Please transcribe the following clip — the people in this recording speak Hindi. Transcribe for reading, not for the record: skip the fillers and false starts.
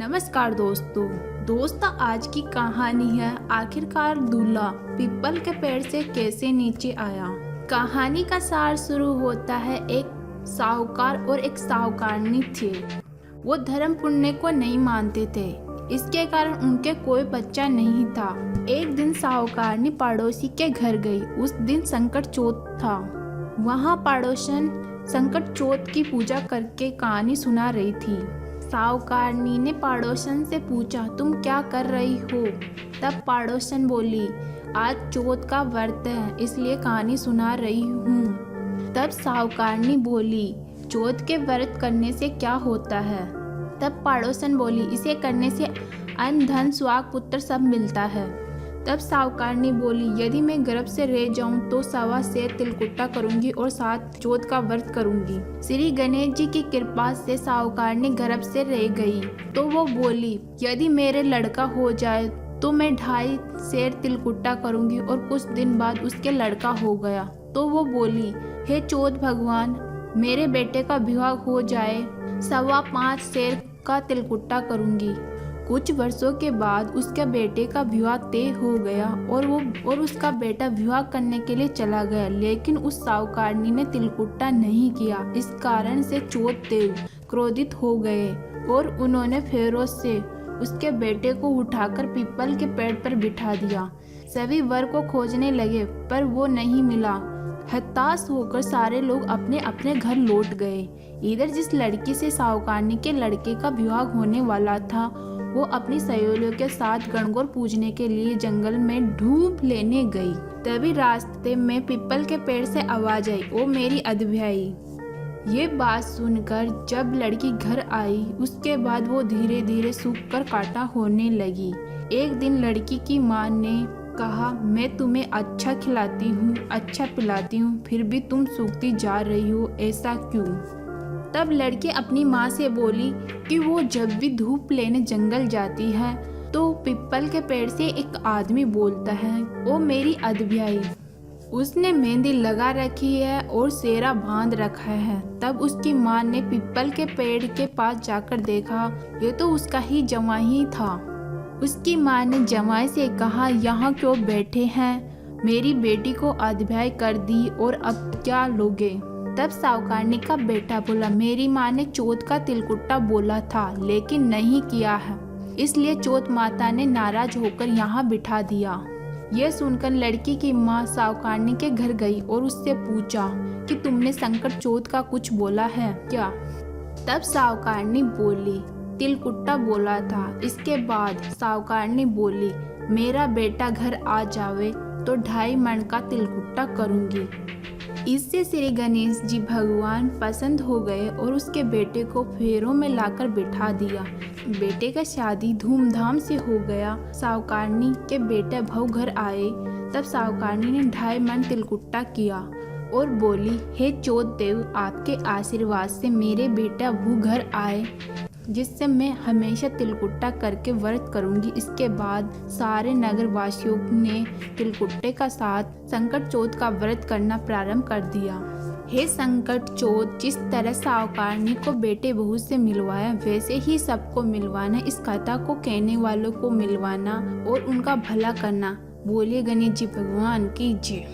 नमस्कार दोस्तों आज की कहानी है आखिरकार दूल्हा पीपल के पेड़ से कैसे नीचे आया। कहानी का सार शुरू होता है एक साहूकार और एक साहूकारनी थे। वो धर्म पुण्य को नहीं मानते थे, इसके कारण उनके कोई बच्चा नहीं था। एक दिन साहूकारनी पड़ोसी के घर गई। उस दिन संकट चौथ था। वहाँ पड़ोसन संकट चौथ की पूजा करके कहानी सुना रही थी। साहूकारनी ने पड़ोसन से पूछा, तुम क्या कर रही हो? तब पड़ोसन बोली, आज चौथ का व्रत है, इसलिए कहानी सुना रही हूँ। तब साहूकारनी बोली, चौथ के व्रत करने से क्या होता है? तब पड़ोसन बोली, इसे करने से अन्न धन सुहाग पुत्र सब मिलता है। तब साहूकारनी बोली, यदि मैं गर्भ से रह जाऊं तो 1.25 सेर तिलकुट्टा करूंगी और 7 चौथ का व्रत करूंगी। श्री गणेश जी की कृपा से साहूकारनी गर्भ से रह गई। तो वो बोली, यदि मेरे लड़का हो जाए तो मैं 2.5 सेर तिलकुट्टा करूंगी। और कुछ दिन बाद उसके लड़का हो गया तो वो बोली, हे चौथ भगवान, मेरे बेटे का विवाह हो जाए 5.25 सेर का तिलकुट्टा करूंगी। कुछ वर्षों के बाद उसके बेटे का विवाह तय हो गया और उसका बेटा विवाह करने के लिए चला गया, लेकिन उस साहूकारनी ने तिलकुट्टा नहीं किया। इस कारण से चौथ देव क्रोधित हो गए और उन्होंने फेरों से उसके बेटे को उठाकर पीपल के पेड़ पर बिठा दिया। सभी वर को खोजने लगे पर वो नहीं मिला। हताश होकर सारे लोग अपने अपने घर लौट गए। इधर जिस लड़की से साहूकारनी के लड़के का विवाह होने वाला था, वो अपनी सहेलियों के साथ गणगौर पूजने के लिए जंगल में ढूंढ लेने गई। तभी रास्ते में पीपल के पेड़ से आवाज आई, ओ मेरी अदभ्याई। ये बात सुनकर जब लड़की घर आई, उसके बाद वो धीरे धीरे सूखकर कांटा होने लगी। एक दिन लड़की की माँ ने कहा, मैं तुम्हें अच्छा खिलाती हूँ, अच्छा पिलाती हूँ, फिर भी तुम सूखती जा रही हो, ऐसा क्यों? तब लड़की अपनी माँ से बोली कि वो जब भी धूप लेने जंगल जाती है तो पीपल के पेड़ से एक आदमी बोलता है, ओ मेरी अदभ्याई। उसने मेहंदी लगा रखी है और सेहरा बांध रखा है। तब उसकी माँ ने पीपल के पेड़ के पास जाकर देखा, ये तो उसका ही जवाई ही था। उसकी माँ ने जवाई से कहा, यहाँ क्यों बैठे हैं? मेरी बेटी को अदभ्याई कर दी और अब क्या लोगे? तब साहूकारनी का बेटा बोला, मेरी माँ ने चौथ का तिलकुट्टा बोला था लेकिन नहीं किया है, इसलिए चौथ माता ने नाराज होकर यहाँ बिठा दिया। यह सुनकर लड़की की माँ साहूकारनी के घर गई और उससे पूछा कि तुमने संकट चौथ का कुछ बोला है क्या? तब साहूकारनी बोली, तिलकुट्टा बोला था। इसके बाद साहूकारनी बोली, मेरा बेटा घर आ जावे तो 2.5 मन का तिलकुट्टा करूँगी। इससे श्री गणेश जी भगवान पसंद हो गए और उसके बेटे को फेरों में लाकर बिठा दिया। बेटे का शादी धूमधाम से हो गया। साहूकारनी के बेटे बहू घर आए। तब साहूकारनी ने 2.5 मन तिलकुट्टा किया और बोली, हे चौथ देव, आपके आशीर्वाद से मेरे बेटा बहू घर आए, जिससे मैं हमेशा तिलकुट्टा करके व्रत करूंगी। इसके बाद सारे नगर वासियों ने तिलकुट्टे का साथ संकट चौथ का व्रत करना प्रारंभ कर दिया। हे संकट चौथ, जिस तरह साहूकारनी को बेटे बहू से मिलवाया, वैसे ही सबको मिलवाना। इस कथा को कहने वालों को मिलवाना और उनका भला करना। बोलिए गणेश जी भगवान की जय।